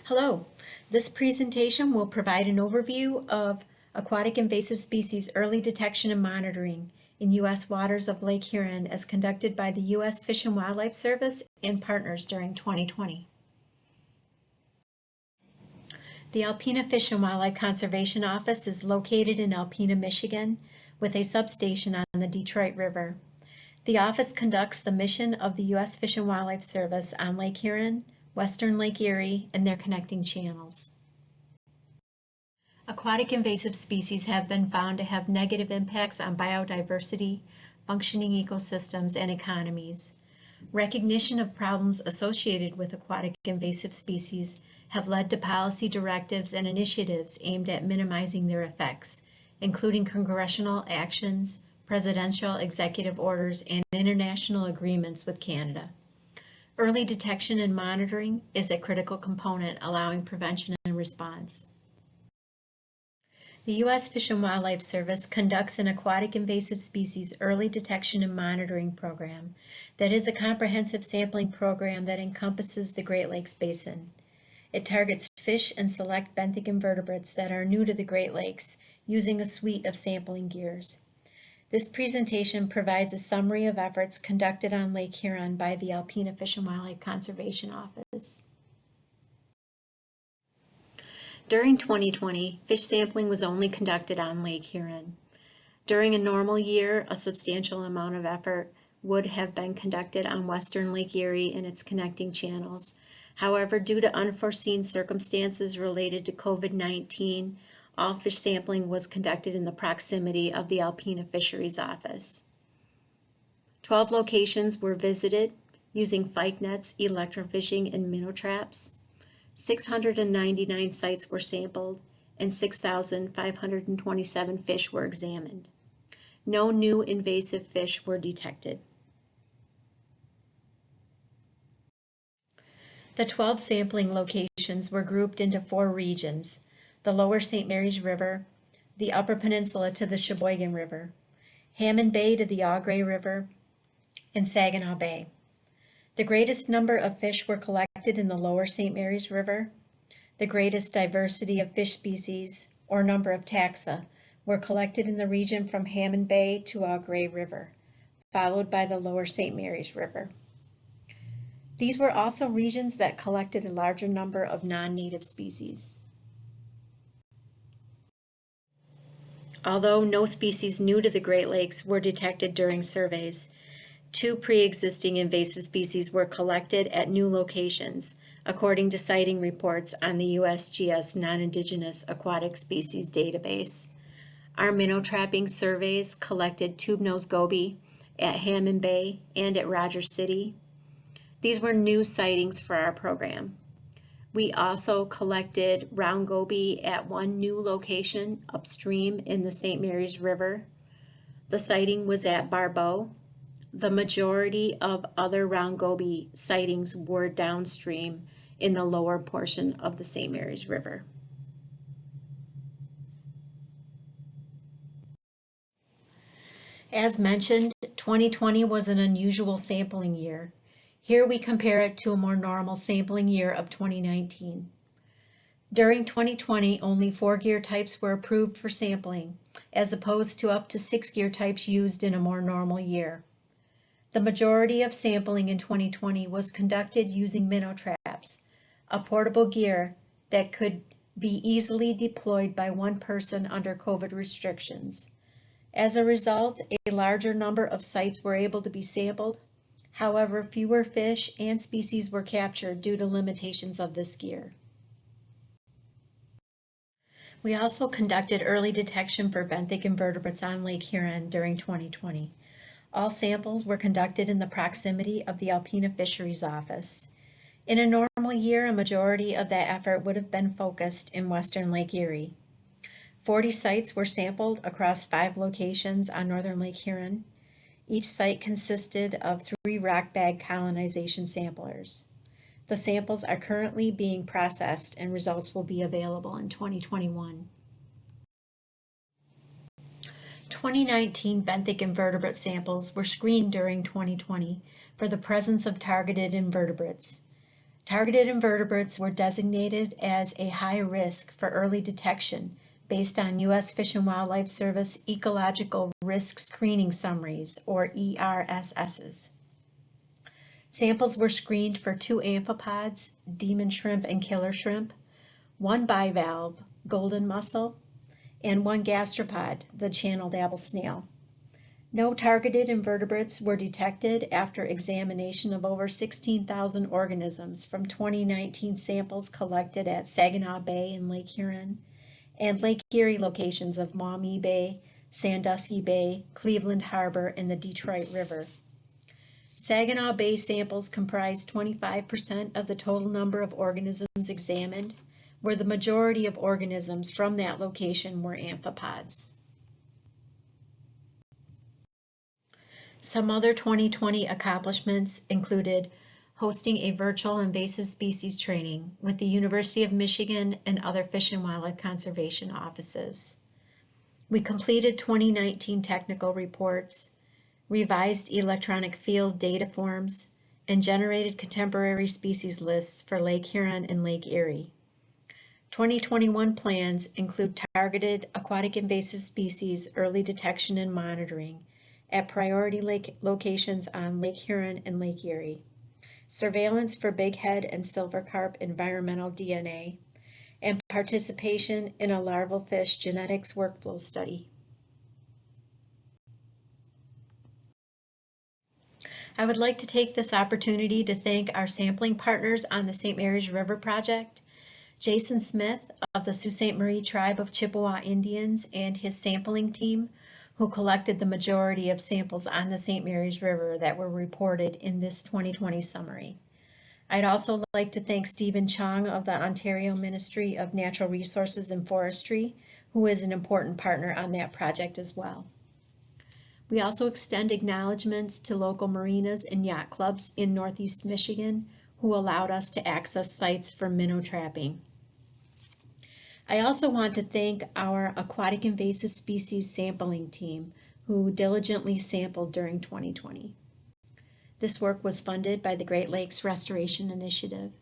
Hello, this presentation will provide an overview of aquatic invasive species early detection and monitoring in U.S. waters of Lake Huron as conducted by the U.S. Fish and Wildlife Service and partners during 2020. The Alpena Fish and Wildlife Conservation Office is located in Alpena, Michigan, with a substation on the Detroit River. The office conducts the mission of the U.S. Fish and Wildlife Service on Lake Huron, Western Lake Erie, and their connecting channels. Aquatic invasive species have been found to have negative impacts on biodiversity, functioning ecosystems, and economies. Recognition of problems associated with aquatic invasive species have led to policy directives and initiatives aimed at minimizing their effects, including congressional actions, presidential executive orders, and international agreements with Canada. Early detection and monitoring is a critical component allowing prevention and response. The U.S. Fish and Wildlife Service conducts an aquatic invasive species early detection and monitoring program that is a comprehensive sampling program that encompasses the Great Lakes Basin. It targets fish and select benthic invertebrates that are new to the Great Lakes using a suite of sampling gears. This presentation provides a summary of efforts conducted on Lake Huron by the Alpena Fish and Wildlife Conservation Office. During 2020, fish sampling was only conducted on Lake Huron. During a normal year, a substantial amount of effort would have been conducted on Western Lake Erie and its connecting channels. However, due to unforeseen circumstances related to COVID-19, all fish sampling was conducted in the proximity of the Alpena Fisheries Office. 12 locations were visited using fyke nets, electrofishing, and minnow traps. 699 sites were sampled, and 6,527 fish were examined. No new invasive fish were detected. The 12 sampling locations were grouped into 4 regions: the lower St. Mary's River, the upper peninsula to the Sheboygan River, Hammond Bay to the Au Gres River, and Saginaw Bay. The greatest number of fish were collected in the lower St. Mary's River. The greatest diversity of fish species, or number of taxa, were collected in the region from Hammond Bay to Au Gres River, followed by the lower St. Mary's River. These were also regions that collected a larger number of non-native species. Although no species new to the Great Lakes were detected during surveys, 2 pre-existing invasive species were collected at new locations, according to sighting reports on the USGS Non-Indigenous Aquatic Species Database. Our minnow trapping surveys collected tube-nosed goby at Hammond Bay and at Rogers City. These were new sightings for our program. We also collected round goby at one new location upstream in the St. Mary's River. The sighting was at Barbeau. The majority of other round goby sightings were downstream in the lower portion of the St. Mary's River. As mentioned, 2020 was an unusual sampling year. Here we compare it to a more normal sampling year of 2019. During 2020, only 4 gear types were approved for sampling, as opposed to up to 6 gear types used in a more normal year. The majority of sampling in 2020 was conducted using minnow traps, a portable gear that could be easily deployed by one person under COVID restrictions. As a result, a larger number of sites were able to be sampled. However, fewer fish and species were captured due to limitations of this gear. We also conducted early detection for benthic invertebrates on Lake Huron during 2020. All samples were conducted in the proximity of the Alpena Fisheries Office. In a normal year, a majority of that effort would have been focused in Western Lake Erie. 40 sites were sampled across 5 locations on northern Lake Huron. Each site consisted of 3 rock bag colonization samplers. The samples are currently being processed and results will be available in 2021. 2019 benthic invertebrate samples were screened during 2020 for the presence of targeted invertebrates. Targeted invertebrates were designated as a high risk for early detection based on U.S. Fish and Wildlife Service Ecological Risk Screening Summaries, or ERSSs. Samples were screened for 2 amphipods, demon shrimp and killer shrimp, 1 bivalve, golden mussel, and 1 gastropod, the channeled apple snail. No targeted invertebrates were detected after examination of over 16,000 organisms from 2019 samples collected at Saginaw Bay and Lake Huron, and Lake Erie locations of Maumee Bay, Sandusky Bay, Cleveland Harbor, and the Detroit River. Saginaw Bay samples comprised 25% of the total number of organisms examined, where the majority of organisms from that location were amphipods. Some other 2020 accomplishments included hosting a virtual invasive species training with the University of Michigan and other fish and wildlife conservation offices. We completed 2019 technical reports, revised electronic field data forms, and generated contemporary species lists for Lake Huron and Lake Erie. 2021 plans include targeted aquatic invasive species early detection and monitoring at priority lake locations on Lake Huron and Lake Erie, surveillance for bighead and silver carp environmental DNA, and participation in a larval fish genetics workflow study. I would like to take this opportunity to thank our sampling partners on the St. Mary's River Project, Jason Smith of the Sault Ste. Marie Tribe of Chippewa Indians and his sampling team, who collected the majority of samples on the St. Mary's River that were reported in this 2020 summary. I'd also like to thank Stephen Chong of the Ontario Ministry of Natural Resources and Forestry, who is an important partner on that project as well. We also extend acknowledgments to local marinas and yacht clubs in Northeast Michigan who allowed us to access sites for minnow trapping. I also want to thank our aquatic invasive species sampling team who diligently sampled during 2020. This work was funded by the Great Lakes Restoration Initiative.